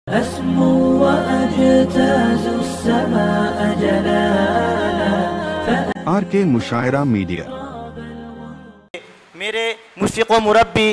أسمو وأجتاز السماء جلالا آر کے مشاعرہ میڈیا میرے مشفق و مربی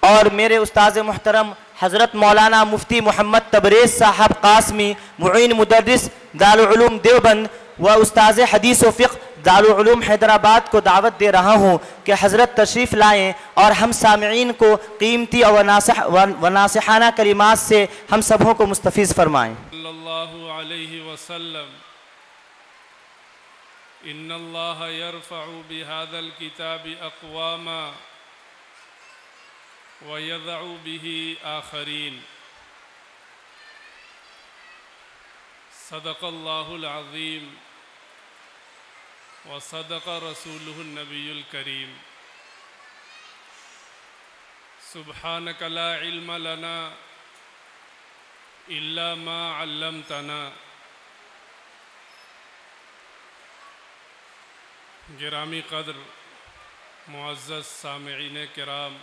اور میرے استاذ محترم حضرت مولانا مفتی محمد تبریز صاحب قاسمی معین مدرس دارالعلوم دیوبند و استاذ حدیث و فقہ دارالعلوم حیدرآباد کو دعوت دے رہا ہوں کہ حضرت تشریف لائیں اور ہم سامعین کو قیمتی اور ناصحانہ کلمات سے ہم سبوں کو مستفیض فرمائیں۔ صلی اللہ علیہ وسلم ان اللہ یرفع بهذا الكتاب اقواما ویضع به آخرین صدق اللہ العظیم وصدق رسولہ النبی الکریم سبحانک لا علم لنا الا ما علمتنا۔ گرامی قدر معزز سامعین کرام،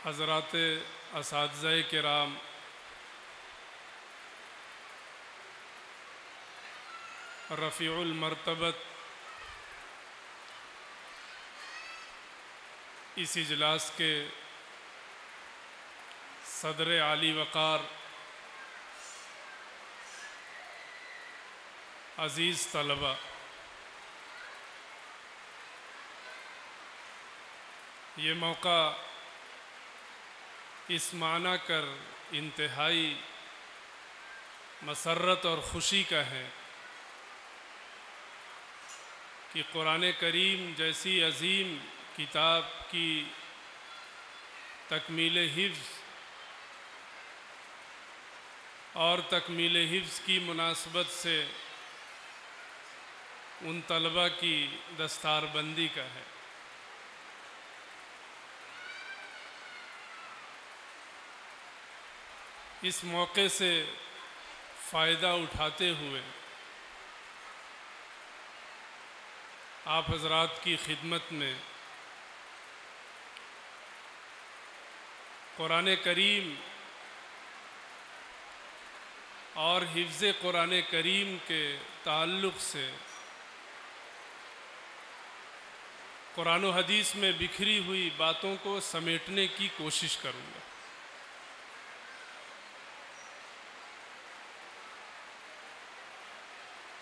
حضرات اساتذہ کرام، رفیع المرتبت اس اجلاس کے صدر عالی وقار عزیز طلبہ، یہ موقع اس معنی کر انتہائی مسرت اور خوشی کا ہے کہ قرآن کریم جیسی عظیم کتاب کی تکمیل حفظ اور تکمیل حفظ کی مناسبت سے ان طلبہ کی دستار بندی کا ہے۔ اس موقع سے فائدہ اٹھاتے ہوئے آپ حضرات کی خدمت میں قرآن کریم اور حفظ قرآن کریم کے تعلق سے قرآن و حدیث میں بکھری ہوئی باتوں کو سمیٹنے کی کوشش کروں گا۔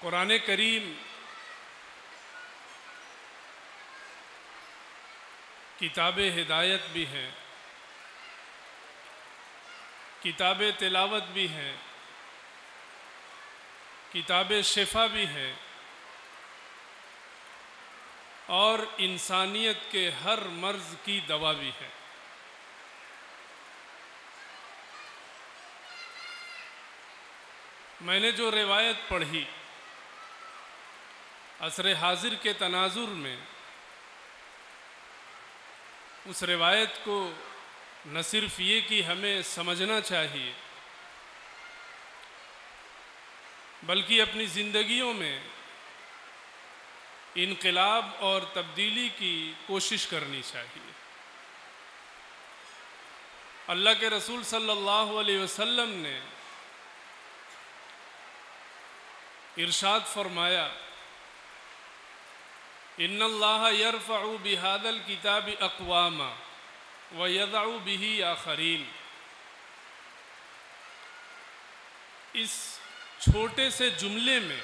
قرآن کریم کتاب ہدایت بھی ہے، کتاب تلاوت بھی ہے، کتاب شفا بھی ہے، اور انسانیت کے ہر مرض کی دوا بھی ہے۔ میں نے جو روایت پڑھی عصر حاضر کے تناظر میں، اس روایت کو نہ صرف یہ کہ ہمیں سمجھنا چاہیے بلکہ اپنی زندگیوں میں انقلاب اور تبدیلی کی کوشش کرنی چاہیے۔ اللہ کے رسول صلی اللہ علیہ وسلم نے ارشاد فرمایا، ان اللہ یرفع بهذا الکتاب اقواما ویضع به آخرین۔ اس چھوٹے سے جملے میں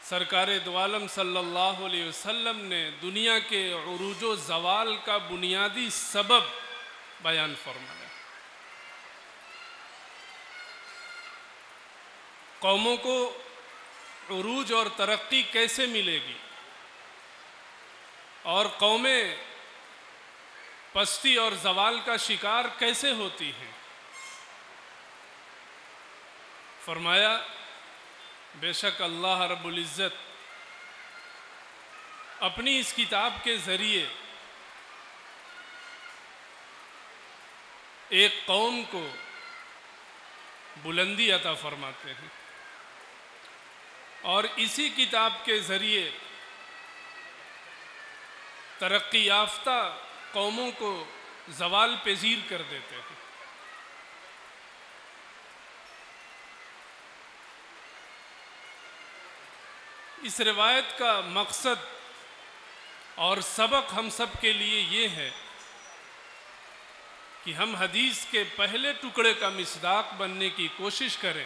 سرکار دو عالم صلی اللہ علیہ وسلم نے دنیا کے عروج و زوال کا بنیادی سبب بیان فرمایا۔ قوموں کو عروج اور ترقی کیسے ملے گی اور قومیں پستی اور زوال کا شکار کیسے ہوتی ہیں؟ فرمایا، بے شک اللہ رب العزت اپنی اس کتاب کے ذریعے ایک قوم کو بلندی عطا فرماتے ہیں، اور اسی کتاب کے ذریعے ترقی یافتہ قوموں کو زوال پذیر کر دیتے ہیں۔ اس روایت کا مقصد اور سبق ہم سب کے لیے یہ ہے کہ ہم حدیث کے پہلے ٹکڑے کا مصداق بننے کی کوشش کریں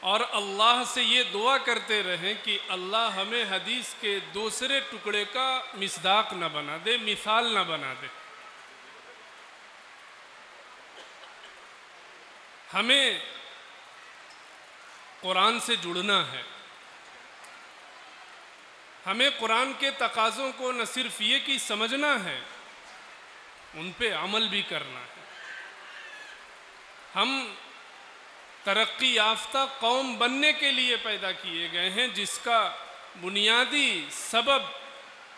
اور اللہ سے یہ دعا کرتے رہیں کہ اللہ ہمیں حدیث کے دوسرے ٹکڑے کا مصداق نہ بنا دے، مثال نہ بنا دے۔ ہمیں قرآن سے جڑنا ہے، ہمیں قرآن کے تقاضوں کو نہ صرف یہ کہ سمجھنا ہے، ان پہ عمل بھی کرنا ہے۔ ہم ترقی یافتہ قوم بننے کے لیے پیدا کیے گئے ہیں، جس کا بنیادی سبب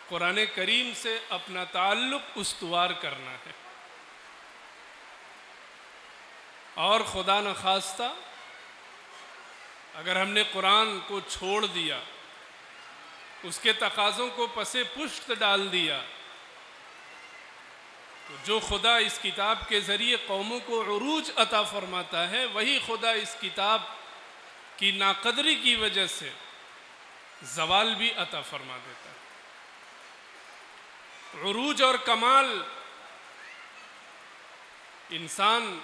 قرآن کریم سے اپنا تعلق استوار کرنا ہے۔ اور خدا نخواستہ اگر ہم نے قرآن کو چھوڑ دیا، اس کے تقاضوں کو پس پشت ڈال دیا، تو جو خدا اس کتاب کے ذریعے قوموں کو عروج عطا فرماتا ہے، وہی خدا اس کتاب کی ناقدری کی وجہ سے زوال بھی عطا فرما دیتا ہے۔ عروج اور کمال انسان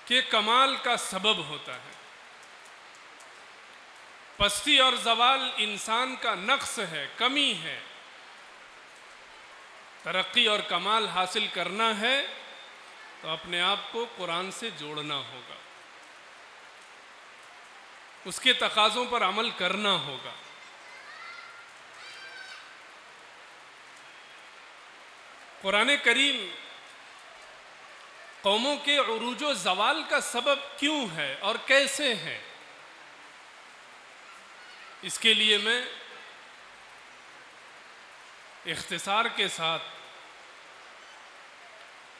کے کمال کا سبب ہوتا ہے، پستی اور زوال انسان کا نقص ہے، کمی ہے۔ ترقی اور کمال حاصل کرنا ہے تو اپنے آپ کو قرآن سے جوڑنا ہوگا، اس کے تقاضوں پر عمل کرنا ہوگا۔ قرآن کریم قوموں کے عروج و زوال کا سبب کیوں ہے اور کیسے ہے، اس کے لیے میں اختصار کے ساتھ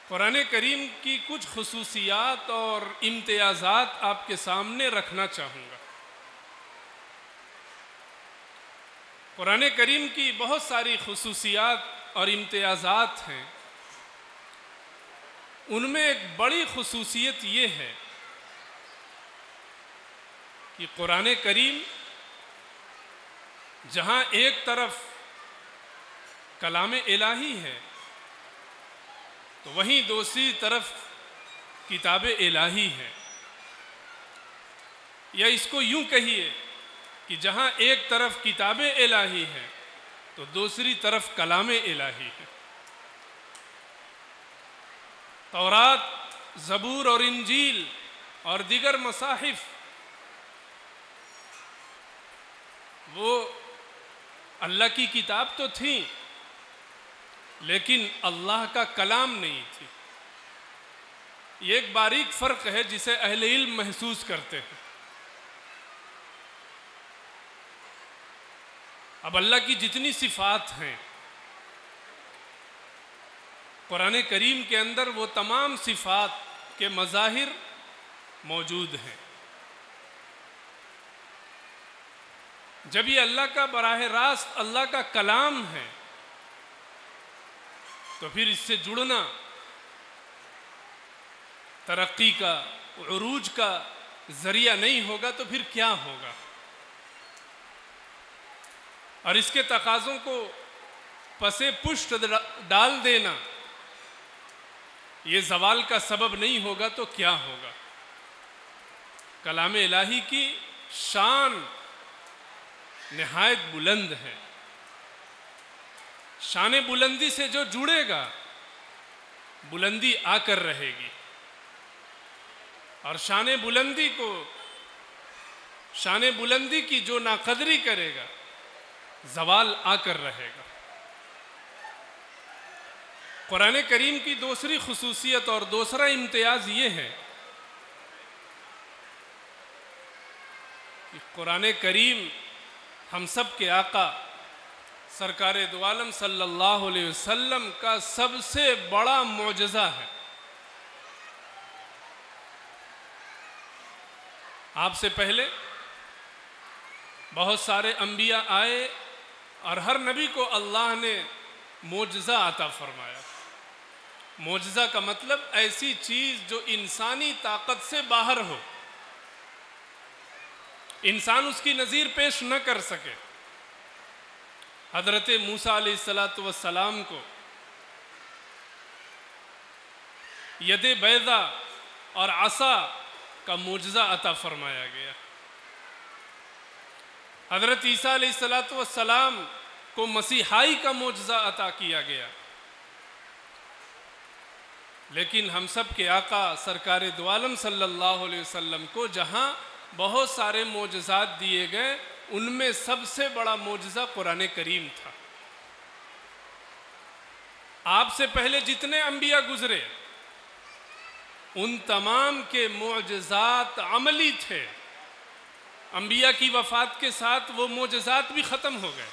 قرآن کریم کی کچھ خصوصیات اور امتیازات آپ کے سامنے رکھنا چاہوں گا۔ قرآن کریم کی بہت ساری خصوصیات اور امتیازات ہیں، ان میں ایک بڑی خصوصیت یہ ہے کہ قرآن کریم جہاں ایک طرف کلام الہی ہے تو وہیں دوسری طرف کتاب الہی ہے، یا اس کو یوں کہیے کہ جہاں ایک طرف کتاب الہی ہے تو دوسری طرف کلام الہی ہے۔ تورات، زبور اور انجیل اور دیگر مصاحف وہ اللہ کی کتاب تو تھیں، لیکن اللہ کا کلام نہیں تھی۔ یہ ایک باریک فرق ہے جسے اہل علم محسوس کرتے ہیں۔ اب اللہ کی جتنی صفات ہیں قرآن کریم کے اندر وہ تمام صفات کے مظاہر موجود ہیں۔ جب یہ اللہ کا براہ راست اللہ کا کلام ہے تو پھر اس سے جڑنا ترقی کا، عروج کا ذریعہ نہیں ہوگا تو پھر کیا ہوگا؟ اور اس کے تقاضوں کو پس پشت ڈال دینا یہ زوال کا سبب نہیں ہوگا تو کیا ہوگا؟ کلام الہی کی شان نہایت بلند ہے۔ شان بلندی سے جو جڑے گا بلندی آ کر رہے گی، اور شان بلندی کی جو ناقدری کرے گا زوال آ کر رہے گا۔ قرآن کریم کی دوسری خصوصیت اور دوسرا امتیاز یہ ہے کہ قرآن کریم ہم سب کے آقا سرکار دو عالم صلی اللہ علیہ وسلم کا سب سے بڑا معجزہ ہے۔ آپ سے پہلے بہت سارے انبیاء آئے اور ہر نبی کو اللہ نے معجزہ عطا فرمایا۔ معجزہ کا مطلب ایسی چیز جو انسانی طاقت سے باہر ہو، انسان اس کی نظیر پیش نہ کر سکے۔ حضرت موسیٰ علیہ السلام کو ید بیضا اور عصا کا معجزہ عطا فرمایا گیا۔ حضرت عیسیٰ علیہ السلام کو مسیحائی کا معجزہ عطا کیا گیا۔ لیکن ہم سب کے آقا سرکار دو عالم صلی اللہ علیہ وسلم کو جہاں بہت سارے معجزات دیے گئے، ان میں سب سے بڑا معجزہ قرآن کریم تھا۔ آپ سے پہلے جتنے انبیاء گزرے ان تمام کے معجزات عملی تھے۔ انبیاء کی وفات کے ساتھ وہ معجزات بھی ختم ہو گئے،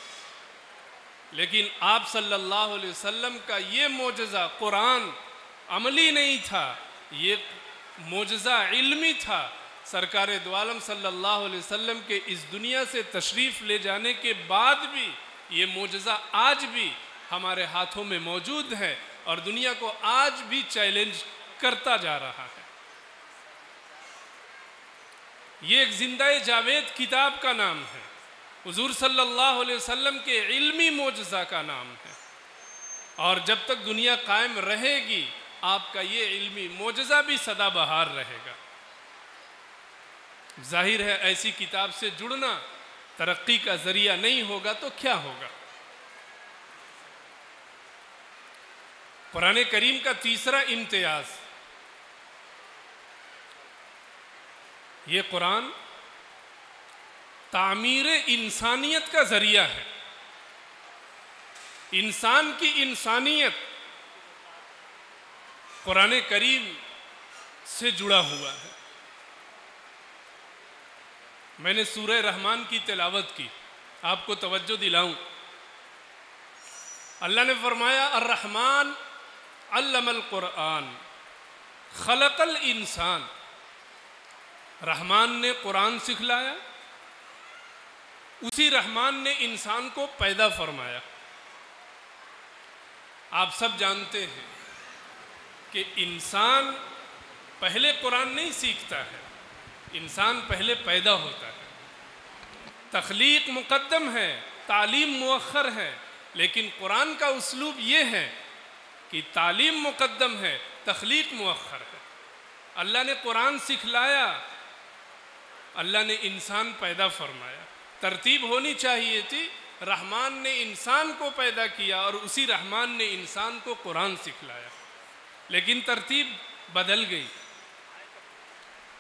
لیکن آپ صلی اللہ علیہ وسلم کا یہ معجزہ قرآن عملی نہیں تھا، یہ معجزہ علمی تھا۔ سرکار دو عالم صلی اللہ علیہ وسلم کے اس دنیا سے تشریف لے جانے کے بعد بھی یہ معجزہ آج بھی ہمارے ہاتھوں میں موجود ہے اور دنیا کو آج بھی چیلنج کرتا جا رہا ہے۔ یہ ایک زندہ جاوید کتاب کا نام ہے، حضور صلی اللہ علیہ وسلم کے علمی معجزہ کا نام ہے، اور جب تک دنیا قائم رہے گی آپ کا یہ علمی معجزہ بھی سدا بہار رہے گا۔ ظاہر ہے ایسی کتاب سے جڑنا ترقی کا ذریعہ نہیں ہوگا تو کیا ہوگا؟ قرآن کریم کا تیسرا امتیاز، یہ قرآن تعمیر انسانیت کا ذریعہ ہے۔ انسان کی انسانیت قرآن کریم سے جڑا ہوا ہے۔ میں نے سورہ رحمان کی تلاوت کی، آپ کو توجہ دلاؤں۔ اللہ نے فرمایا الرحمن علم القرآن خلق الانسان، رحمان نے قرآن سکھلایا، اسی رحمان نے انسان کو پیدا فرمایا۔ آپ سب جانتے ہیں کہ انسان پہلے قرآن نہیں سیکھتا ہے، انسان پہلے پیدا ہوتا ہے۔ تخلیق مقدم ہے، تعلیم مؤخر ہے، لیکن قرآن کا اسلوب یہ ہے کہ تعلیم مقدم ہے، تخلیق مؤخر ہے۔ اللہ نے قرآن سکھلایا، اللہ نے انسان پیدا فرمایا۔ ترتیب ہونی چاہیے تھی، رحمان نے انسان کو پیدا کیا اور اسی رحمان نے انسان کو قرآن سکھلایا، لیکن ترتیب بدل گئی۔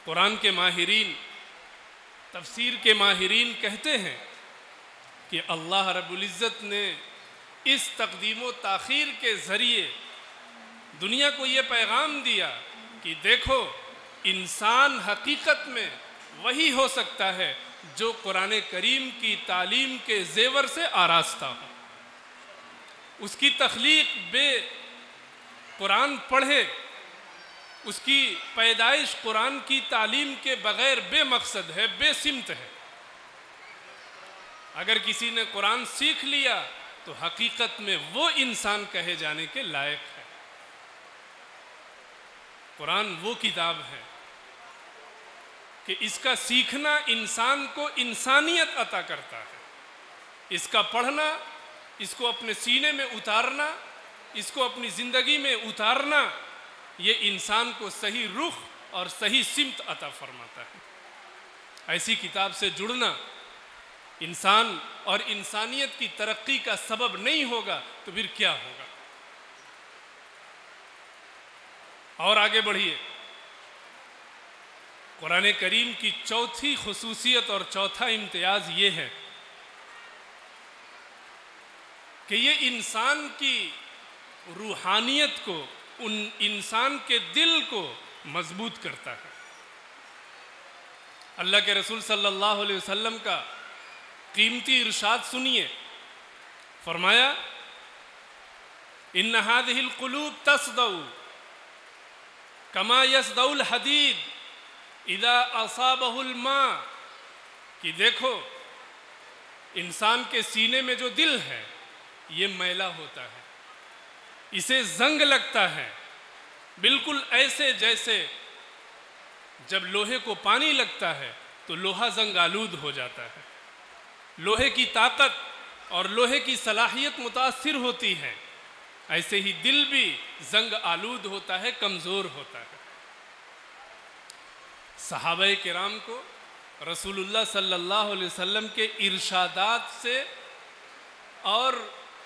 قرآن کے ماہرین، تفسیر کے ماہرین کہتے ہیں کہ اللہ رب العزت نے اس تقدیم و تاخیر کے ذریعے دنیا کو یہ پیغام دیا کہ دیکھو انسان حقیقت میں وہی ہو سکتا ہے جو قرآن کریم کی تعلیم کے زیور سے آراستہ ہو۔ اس کی تخلیق بے قرآن پڑھے، اس کی پیدائش قرآن کی تعلیم کے بغیر بے مقصد ہے، بے سمت ہے۔ اگر کسی نے قرآن سیکھ لیا تو حقیقت میں وہ انسان کہے جانے کے لائق ہے۔ قرآن وہ کتاب ہے کہ اس کا سیکھنا انسان کو انسانیت عطا کرتا ہے۔ اس کا پڑھنا، اس کو اپنے سینے میں اتارنا، اس کو اپنی زندگی میں اتارنا، یہ انسان کو صحیح رخ اور صحیح سمت عطا فرماتا ہے۔ ایسی کتاب سے جڑنا انسان اور انسانیت کی ترقی کا سبب نہیں ہوگا تو پھر کیا ہوگا؟ اور آگے بڑھیے۔ قرآن کریم کی چوتھی خصوصیت اور چوتھا امتیاز یہ ہے کہ یہ انسان کی روحانیت کو، انسان کے دل کو مضبوط کرتا ہے۔ اللہ کے رسول صلی اللہ علیہ وسلم کا قیمتی ارشاد سنیے، فرمایا ان هذه القلوب تصدع كما يصدع الحديد اذا اصابه الماء، کہ دیکھو انسان کے سینے میں جو دل ہے یہ میلا ہوتا ہے، اسے زنگ لگتا ہے، بالکل ایسے جیسے جب لوہے کو پانی لگتا ہے تو لوہا زنگ آلود ہو جاتا ہے۔ لوہے کی طاقت اور لوہے کی صلاحیت متاثر ہوتی ہے، ایسے ہی دل بھی زنگ آلود ہوتا ہے، کمزور ہوتا ہے۔ صحابہ کرام کو رسول اللہ صلی اللہ علیہ وسلم کے ارشادات سے اور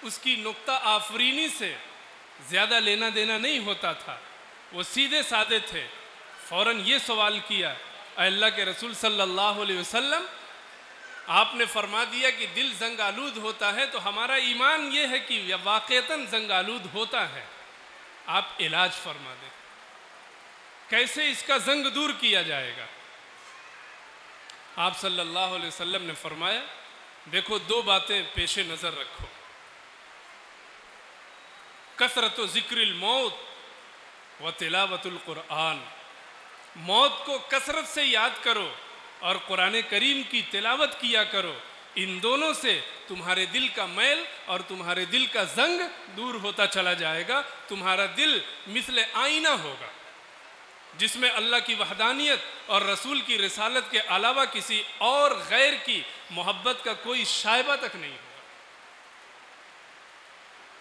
اس کی نقطہ آفرینی سے زیادہ لینا دینا نہیں ہوتا تھا، وہ سیدھے سادے تھے۔ فوراً یہ سوال کیا، اے اللہ کے رسول صلی اللہ علیہ وسلم، آپ نے فرما دیا کہ دل زنگ آلود ہوتا ہے، تو ہمارا ایمان یہ ہے کہ واقعتاً زنگ آلود ہوتا ہے، آپ علاج فرما دیں، کیسے اس کا زنگ دور کیا جائے گا؟ آپ صلی اللہ علیہ وسلم نے فرمایا، دیکھو دو باتیں پیش نظر رکھو، کثرت ذکر الموت و تلاوت القرآن، موت کو کثرت سے یاد کرو اور قرآن کریم کی تلاوت کیا کرو، ان دونوں سے تمہارے دل کا میل اور تمہارے دل کا زنگ دور ہوتا چلا جائے گا، تمہارا دل مثل آئینہ ہوگا جس میں اللہ کی وحدانیت اور رسول کی رسالت کے علاوہ کسی اور غیر کی محبت کا کوئی شائبہ تک نہیں ہوگا۔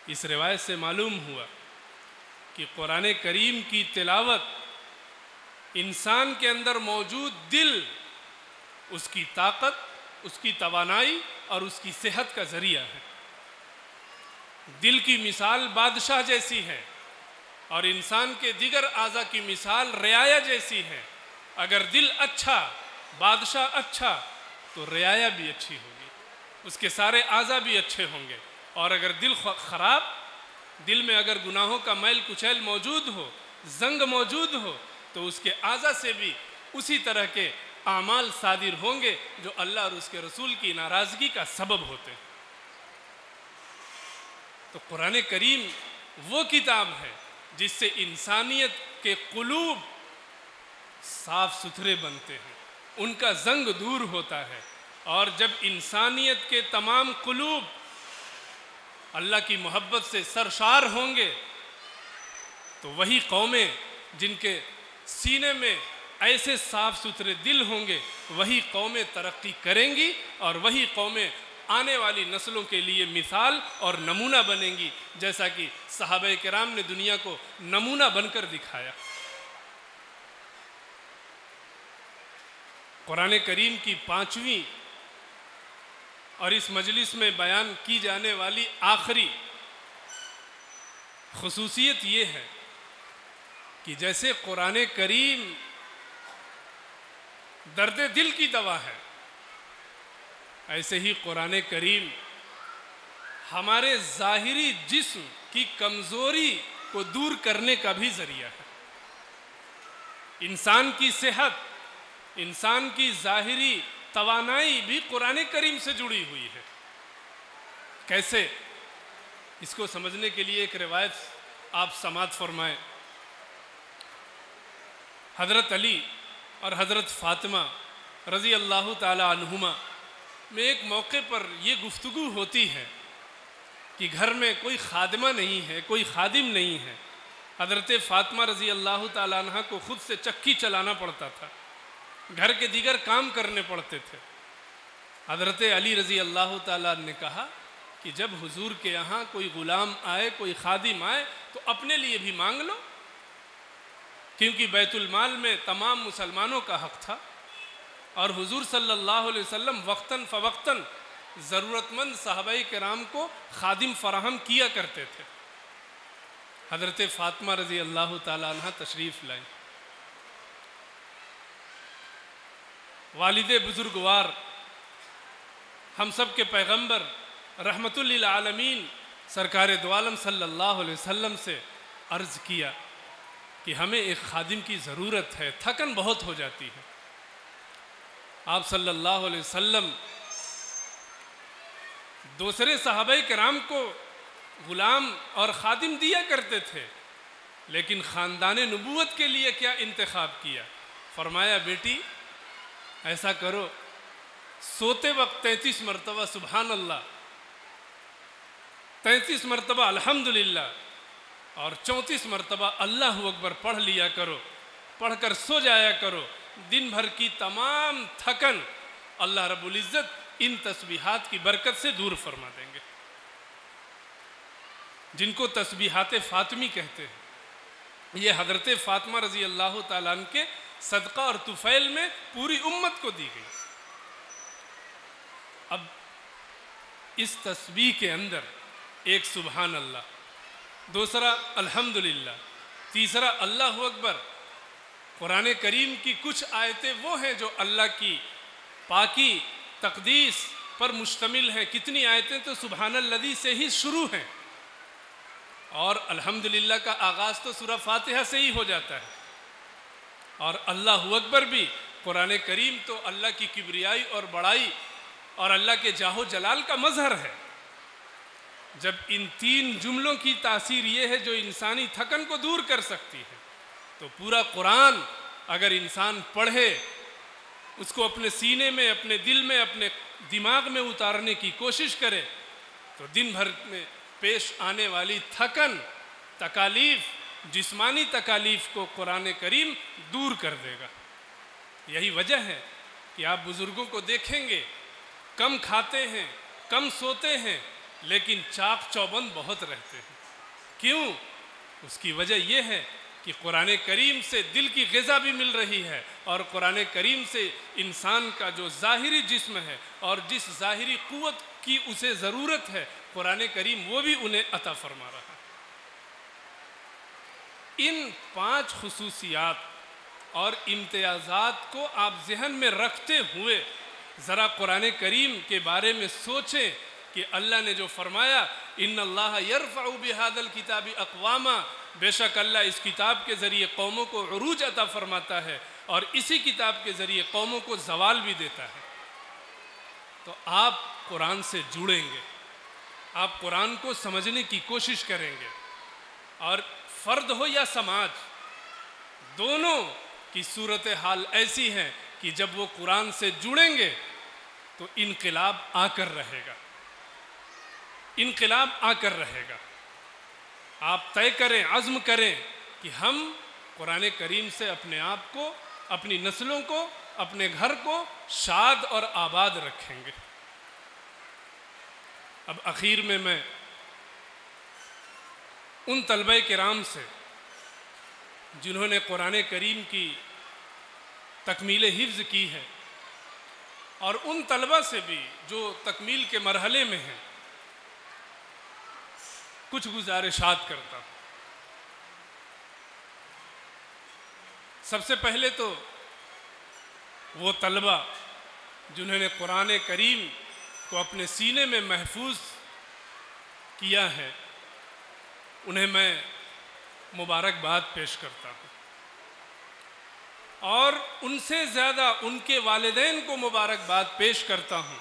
اس روایت سے معلوم ہوا کہ قرآن کریم کی تلاوت انسان کے اندر موجود دل، اس کی طاقت، اس کی توانائی اور اس کی صحت کا ذریعہ ہے۔ دل کی مثال بادشاہ جیسی ہے اور انسان کے دیگر اعضاء کی مثال رعایا جیسی ہے۔ اگر دل اچھا، بادشاہ اچھا، تو رعایا بھی اچھی ہوگی، اس کے سارے اعضاء بھی اچھے ہوں گے۔ اور اگر دل خراب، دل میں اگر گناہوں کا میل کچیل موجود ہو، زنگ موجود ہو، تو اس کے اعضاء سے بھی اسی طرح کے اعمال صادر ہوں گے جو اللہ اور اس کے رسول کی ناراضگی کا سبب ہوتے ہیں۔ تو قرآن کریم وہ کتاب ہے جس سے انسانیت کے قلوب صاف ستھرے بنتے ہیں، ان کا زنگ دور ہوتا ہے، اور جب انسانیت کے تمام قلوب اللہ کی محبت سے سرشار ہوں گے تو وہی قومیں جن کے سینے میں ایسے صاف ستھرے دل ہوں گے، وہی قومیں ترقی کریں گی، اور وہی قومیں آنے والی نسلوں کے لیے مثال اور نمونہ بنیں گی، جیسا کہ صحابہ کرام نے دنیا کو نمونہ بن کر دکھایا۔ قرآن کریم کی 5ویں اور اس مجلس میں بیان کی جانے والی آخری خصوصیت یہ ہے کہ جیسے قرآن کریم درد دل کی دوا ہے، ایسے ہی قرآن کریم ہمارے ظاہری جسم کی کمزوری کو دور کرنے کا بھی ذریعہ ہے۔ انسان کی صحت، انسان کی ظاہری توانائی بھی قرآن کریم سے جڑی ہوئی ہے۔ کیسے؟ اس کو سمجھنے کے لیے ایک روایت آپ سماعت فرمائیں۔ حضرت علی اور حضرت فاطمہ رضی اللہ تعالی عنہما میں ایک موقع پر یہ گفتگو ہوتی ہے کہ گھر میں کوئی خادمہ نہیں ہے، کوئی خادم نہیں ہے۔ حضرت فاطمہ رضی اللہ تعالی عنہ کو خود سے چکی چلانا پڑتا تھا، گھر کے دیگر کام کرنے پڑتے تھے۔ حضرت علی رضی اللہ تعالیٰ نے کہا کہ جب حضور کے یہاں کوئی غلام آئے، کوئی خادم آئے، تو اپنے لیے بھی مانگ لو، کیونکہ بیت المال میں تمام مسلمانوں کا حق تھا، اور حضور صلی اللہ علیہ وسلم وقتاً فوقتاً ضرورت مند صحابہ کرام کو خادم فراہم کیا کرتے تھے۔ حضرت فاطمہ رضی اللہ تعالیٰ عنہ تشریف لائیں۔ والد بزرگوار، ہم سب کے پیغمبر رحمت للعالمین سرکار دو عالم صلی اللہ علیہ وسلم سے عرض کیا کہ ہمیں ایک خادم کی ضرورت ہے، تھکن بہت ہو جاتی ہے۔ آپ صلی اللہ علیہ وسلم دوسرے صحابہ کرام کو غلام اور خادم دیا کرتے تھے، لیکن خاندان نبوت کے لیے کیا انتخاب کیا؟ فرمایا بیٹی ایسا کرو، سوتے وقت 33 مرتبہ سبحان اللہ، 33 مرتبہ الحمدللہ، اور 34 مرتبہ اللہ اکبر پڑھ لیا کرو، پڑھ کر سو جایا کرو. دن بھر کی تمام تھکن اللہ رب العزت ان تسبیحات کی برکت سے دور فرما دیں گے، جن کو تسبیحات فاطمی کہتے ہیں. یہ حضرت فاطمہ رضی اللہ تعالیٰ عنہ کے صدقہ اور طفیل میں پوری امت کو دی گئی. اب اس تسبیح کے اندر ایک سبحان اللہ، دوسرا الحمدللہ، تیسرا اللہ اکبر. قرآن کریم کی کچھ آیتیں وہ ہیں جو اللہ کی پاکی تقدیس پر مشتمل ہیں. کتنی آیتیں تو سبحان الذی سے ہی شروع ہیں، اور الحمدللہ کا آغاز تو سورہ فاتحہ سے ہی ہو جاتا ہے. اور اللہ اکبر بھی قرآن کریم تو اللہ کی کبریائی اور بڑائی اور اللہ کے جاہ و جلال کا مظہر ہے. جب ان 3 جملوں کی تاثیر یہ ہے جو انسانی تھکن کو دور کر سکتی ہے، تو پورا قرآن اگر انسان پڑھے، اس کو اپنے سینے میں، اپنے دل میں، اپنے دماغ میں اتارنے کی کوشش کرے، تو دن بھر میں پیش آنے والی تھکن، تکالیف، جسمانی تکالیف کو قرآن کریم دور کر دے گا. یہی وجہ ہے کہ آپ بزرگوں کو دیکھیں گے، کم کھاتے ہیں، کم سوتے ہیں، لیکن چاق چوبند بہت رہتے ہیں. کیوں؟ اس کی وجہ یہ ہے کہ قرآن کریم سے دل کی غذا بھی مل رہی ہے، اور قرآن کریم سے انسان کا جو ظاہری جسم ہے اور جس ظاہری قوت کی اسے ضرورت ہے، قرآن کریم وہ بھی انہیں عطا فرما رہا ہے. ان 5 خصوصیات اور امتیازات کو آپ ذہن میں رکھتے ہوئے ذرا قرآن کریم کے بارے میں سوچیں کہ اللہ نے جو فرمایا ان اللہ یرفع بہذا الکتاب اقواما، بے شک اللہ اس کتاب کے ذریعے قوموں کو عروج عطا فرماتا ہے اور اسی کتاب کے ذریعے قوموں کو زوال بھی دیتا ہے. تو آپ قرآن سے جڑیں گے، آپ قرآن کو سمجھنے کی کوشش کریں گے، اور فرد ہو یا سماج، دونوں کی صورتحال ایسی ہے کہ جب وہ قرآن سے جڑیں گے تو انقلاب آ کر رہے گا، انقلاب آ کر رہے گا. آپ طے کریں، عزم کریں کہ ہم قرآن کریم سے اپنے آپ کو، اپنی نسلوں کو، اپنے گھر کو شاد اور آباد رکھیں گے. اب اخیر میں ان طلبہ کرام سے جنہوں نے قرآن کریم کی تکمیل حفظ کی ہے، اور ان طلبہ سے بھی جو تکمیل کے مرحلے میں ہیں، کچھ گزارشات کرتا ہوں. سب سے پہلے تو وہ طلبہ جنہوں نے قرآن کریم کو اپنے سینے میں محفوظ کیا ہے، انہیں میں مبارکباد پیش کرتا ہوں، اور ان سے زیادہ ان کے والدین کو مبارکباد پیش کرتا ہوں،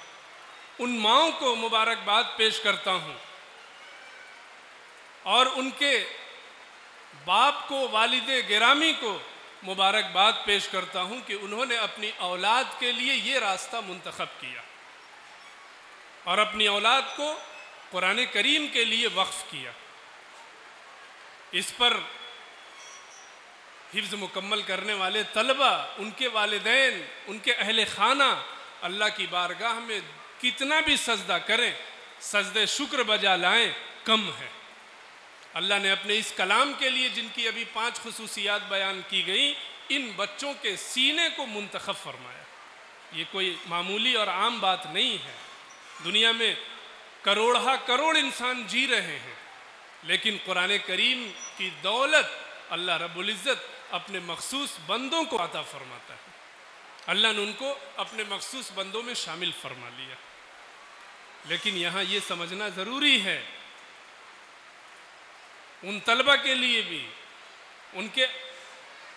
ان ماؤں کو مبارکباد پیش کرتا ہوں، اور ان کے باپ کو، والد گرامی کو مبارکباد پیش کرتا ہوں کہ انہوں نے اپنی اولاد کے لیے یہ راستہ منتخب کیا اور اپنی اولاد کو قرآن کریم کے لیے وقف کیا. اس پر حفظ مکمل کرنے والے طلبہ، ان کے والدین، ان کے اہل خانہ اللہ کی بارگاہ میں کتنا بھی سجدہ کریں، سجدے شکر بجا لائیں، کم ہے. اللہ نے اپنے اس کلام کے لیے جن کی ابھی 5 خصوصیات بیان کی گئیں، ان بچوں کے سینے کو منتخب فرمایا. یہ کوئی معمولی اور عام بات نہیں ہے. دنیا میں کروڑہ کروڑ انسان جی رہے ہیں، لیکن قرآن کریم کی دولت اللہ رب العزت اپنے مخصوص بندوں کو عطا فرماتا ہے. اللہ نے ان کو اپنے مخصوص بندوں میں شامل فرما لیا. لیکن یہاں یہ سمجھنا ضروری ہے، ان طلبہ کے لیے بھی، ان کے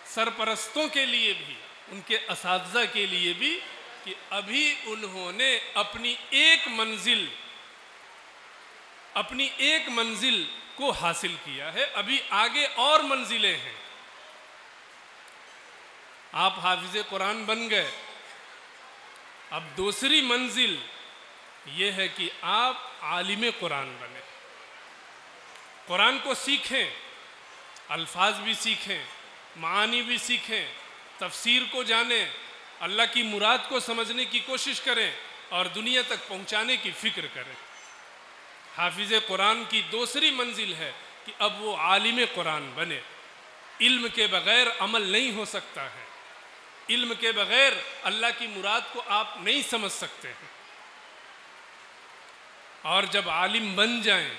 سرپرستوں کے لیے بھی، ان کے اساتذہ کے لیے بھی، کہ ابھی انہوں نے اپنی ایک منزل کو حاصل کیا ہے، ابھی آگے اور منزلیں ہیں. آپ حافظ قرآن بن گئے، اب دوسری منزل یہ ہے کہ آپ عالم قرآن بنیں، قرآن کو سیکھیں، الفاظ بھی سیکھیں، معانی بھی سیکھیں، تفسیر کو جانیں، اللہ کی مراد کو سمجھنے کی کوشش کریں اور دنیا تک پہنچانے کی فکر کریں۔ حافظ قرآن کی دوسری منزل ہے کہ اب وہ عالم قرآن بنے۔ علم کے بغیر عمل نہیں ہو سکتا ہے، علم کے بغیر اللہ کی مراد کو آپ نہیں سمجھ سکتے ہیں۔ اور جب عالم بن جائیں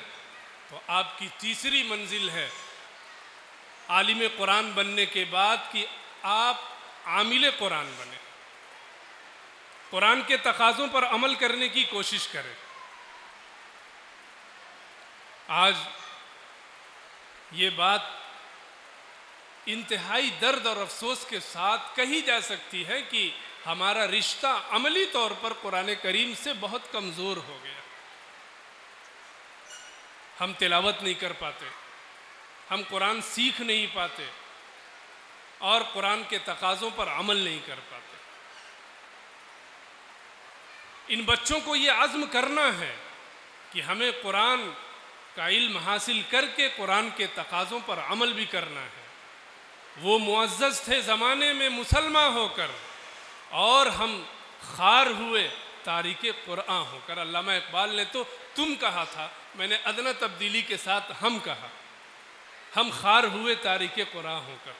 تو آپ کی تیسری منزل ہے عالم قرآن بننے کے بعد کہ آپ عامل قرآن بنیں، قرآن کے تقاضوں پر عمل کرنے کی کوشش کریں۔ آج یہ بات انتہائی درد اور افسوس کے ساتھ کہی جا سکتی ہے کہ ہمارا رشتہ عملی طور پر قرآن کریم سے بہت کمزور ہو گیا۔ ہم تلاوت نہیں کر پاتے، ہم قرآن سیکھ نہیں پاتے اور قرآن کے تقاضوں پر عمل نہیں کر پاتے۔ ان بچوں کو یہ عزم کرنا ہے کہ ہمیں قرآن کا علم حاصل کر کے قرآن کے تقاضوں پر عمل بھی کرنا ہے۔ وہ معزز تھے زمانے میں مسلمان ہو کر اور ہم خار ہوئے تاریک قرآن ہو کر۔ علامہ اقبال نے تو تم کہا تھا، میں نے ادنیٰ تبدیلی کے ساتھ ہم کہا، ہم خار ہوئے تاریک قرآن ہو کر۔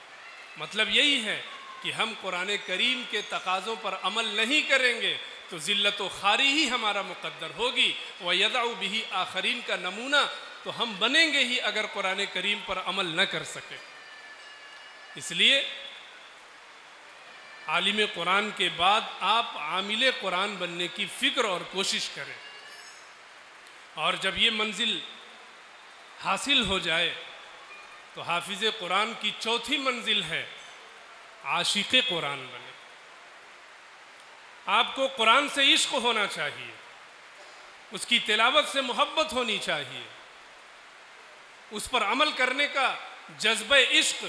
مطلب یہی ہے کہ ہم قرآن کریم کے تقاضوں پر عمل نہیں کریں گے تو ذلت و خواری ہی ہمارا مقدر ہوگی۔ وَيَدْعُ بِهِ آخرین کا نمونہ تو ہم بنیں گے ہی اگر قرآن کریم پر عمل نہ کر سکے۔ اس لیے عالم قرآن کے بعد آپ عامل قرآن بننے کی فکر اور کوشش کریں، اور جب یہ منزل حاصل ہو جائے تو حافظ قرآن کی چوتھی منزل ہے عاشق قرآن بنے۔ آپ کو قرآن سے عشق ہونا چاہیے، اس کی تلاوت سے محبت ہونی چاہیے، اس پر عمل کرنے کا جذبہ عشق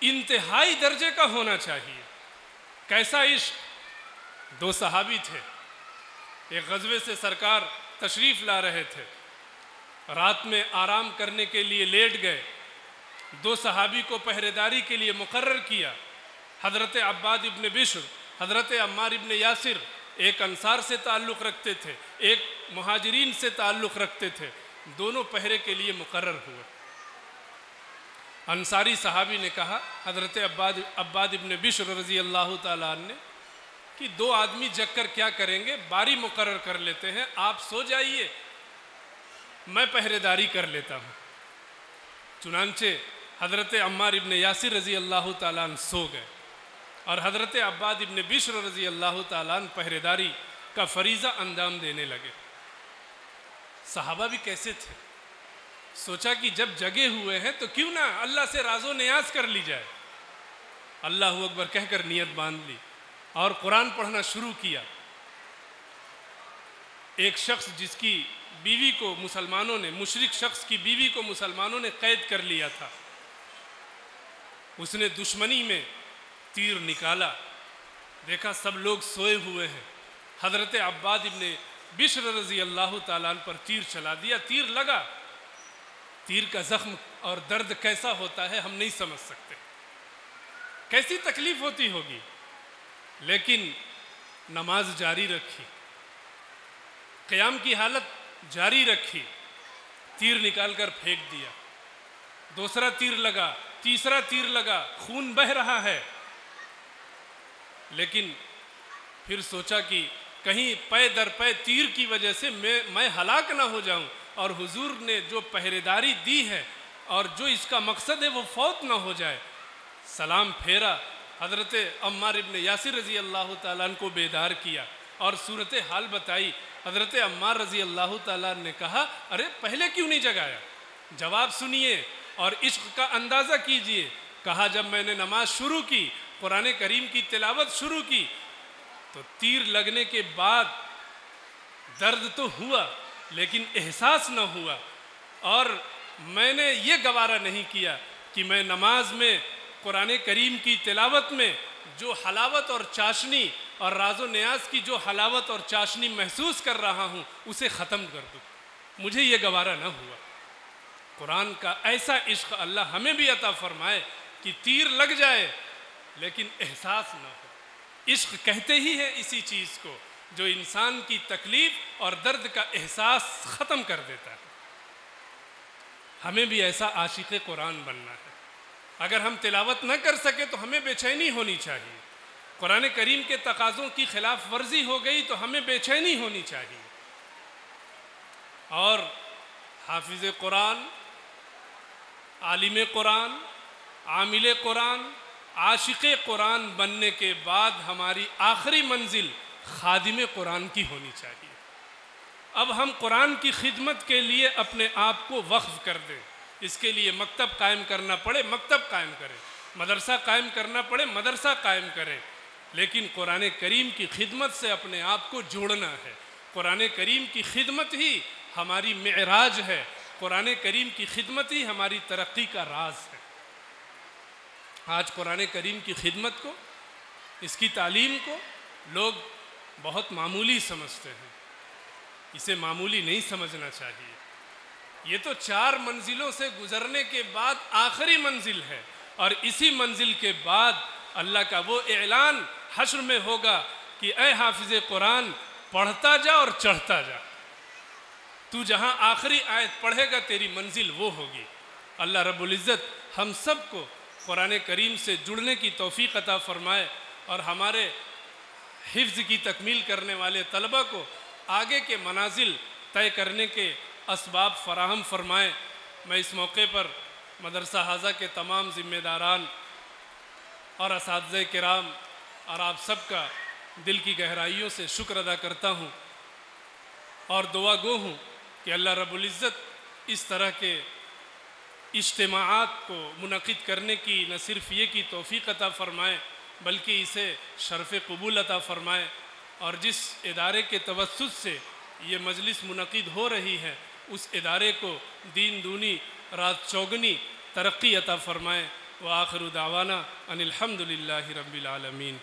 انتہائی درجے کا ہونا چاہیے۔ کیسا عشق؟ دو صحابی تھے، ایک غزوے سے سرکار تشریف لا رہے تھے، رات میں آرام کرنے کے لیے لیٹ گئے، دو صحابی کو پہرےداری کے لیے مقرر کیا، حضرت عباد ابن بشر، حضرت عمار ابن یاسر، ایک انصار سے تعلق رکھتے تھے، ایک مہاجرین سے تعلق رکھتے تھے، دونوں پہرے کے لیے مقرر ہوئے۔ انصاری صحابی نے کہا حضرت عباد ابن بشر رضی اللہ تعالیٰ عنہ نے کہ دو آدمی جگ کر کیا کریں گے، باری مقرر کر لیتے ہیں، آپ سو جائیے میں پہرے داری کر لیتا ہوں۔ چنانچہ حضرت عمار ابن یاسر رضی اللہ تعالیٰ عنہ سو گئے اور حضرت عباد ابن بشر رضی اللہ تعالیٰ عنہ پہرے داری کا فریضہ انجام دینے لگے۔ صحابہ بھی کیسے تھے؟ سوچا کہ جب جگے ہوئے ہیں تو کیوں نہ اللہ سے راز و نیاز کر لی جائے۔ اللہ اکبر کہہ کر نیت باندھ لی اور قرآن پڑھنا شروع کیا۔ ایک شخص جس کی بیوی کو مسلمانوں نے، مشرک شخص کی بیوی کو مسلمانوں نے قید کر لیا تھا، اس نے دشمنی میں تیر نکالا، دیکھا سب لوگ سوئے ہوئے ہیں، حضرت عباد ابن بشر رضی اللہ تعالیٰ عنہ پر تیر چلا دیا، تیر لگا۔ تیر کا زخم اور درد کیسا ہوتا ہے ہم نہیں سمجھ سکتے، کیسی تکلیف ہوتی ہوگی، لیکن نماز جاری رکھی، قیام کی حالت جاری رکھی، تیر نکال کر پھینک دیا، دوسرا تیر لگا، تیسرا تیر لگا، خون بہہ رہا ہے، لیکن پھر سوچا کہ کہیں پے در پے تیر کی وجہ سے میں ہلاک نہ ہو جاؤں، اور حضور نے جو پہرےداری دی ہے اور جو اس کا مقصد ہے وہ فوت نہ ہو جائے۔ سلام پھیرا، حضرت عمار ابن یاسر رضی اللہ تعالیٰ عنہ کو بیدار کیا اور صورتحال بتائی۔ حضرت عمار رضی اللہ تعالیٰ عنہ نے کہا ارے پہلے کیوں نہیں جگایا؟ جواب سنیے اور عشق کا اندازہ کیجئے۔ کہا جب میں نے نماز شروع کی، قرآن کریم کی تلاوت شروع کی، تو تیر لگنے کے بعد درد تو ہوا لیکن احساس نہ ہوا، اور میں نے یہ گوارا نہیں کیا کہ میں نماز میں قرآن کریم کی تلاوت میں جو حلاوت اور چاشنی اور راز و نیاز کی جو حلاوت اور چاشنی محسوس کر رہا ہوں اسے ختم کر دوں، مجھے یہ گوارا نہ ہوا۔ قرآن کا ایسا عشق اللہ ہمیں بھی عطا فرمائے کہ تیر لگ جائے لیکن احساس نہ ہو۔ عشق کہتے ہی ہے اسی چیز کو جو انسان کی تکلیف اور درد کا احساس ختم کر دیتا ہے۔ ہمیں بھی ایسا عاشق قرآن بننا ہے۔ اگر ہم تلاوت نہ کر سکے تو ہمیں بے چینی ہونی چاہیے۔ قرآن کریم کے تقاضوں کی خلاف ورزی ہو گئی تو ہمیں بے چینی ہونی چاہیے۔ اور حافظ قرآن، عالم قرآن، عامل قرآن، عاشق قرآن بننے کے بعد ہماری آخری منزل خادم قرآن کی ہونی چاہیے۔ اب ہم قرآن کی خدمت کے لیے اپنے آپ کو وقف کر دیں۔ اس کے لیے مکتب قائم کرنا پڑے مکتب قائم کریں، مدرسہ قائم کرنا پڑے مدرسہ قائم کریں، لیکن قرآن کریم کی خدمت سے اپنے آپ کو جوڑنا ہے۔ قرآن کریم کی خدمت ہی ہماری معراج ہے، قرآن کریم کی خدمت ہی ہماری ترقی کا راز ہے۔ آج قرآن کریم کی خدمت کو، اس کی تعلیم کو لوگ بہت معمولی سمجھتے ہیں۔ اسے معمولی نہیں سمجھنا چاہیے۔ یہ تو 4 منزلوں سے گزرنے کے بعد آخری منزل ہے، اور اسی منزل کے بعد اللہ کا وہ اعلان حشر میں ہوگا کہ اے حافظ قرآن پڑھتا جا اور چڑھتا جا، تو جہاں آخری آیت پڑھے گا تیری منزل وہ ہوگی۔ اللہ رب العزت ہم سب کو قرآن کریم سے جڑنے کی توفیق عطا فرمائے، اور ہمارے حفظ کی تکمیل کرنے والے طلبہ کو آگے کے منازل طے کرنے کے اسباب فراہم فرمائے۔ میں اس موقع پر مدرسہ حاضہ کے تمام ذمہ داران اور اساتذہ کرام اور آپ سب کا دل کی گہرائیوں سے شکر ادا کرتا ہوں، اور دعا گو ہوں کہ اللہ رب العزت اس طرح کے اجتماعات کو منعقد کرنے کی نہ صرف یہ کی توفیق عطا فرمائے بلکہ اسے شرف قبول عطا فرمائے، اور جس ادارے کے توسط سے یہ مجلس منعقد ہو رہی ہے اس ادارے کو دین دونی رات چوگنی ترقی عطا فرمائے۔ وآخر دعوانا ان الحمد للہ رب العالمین۔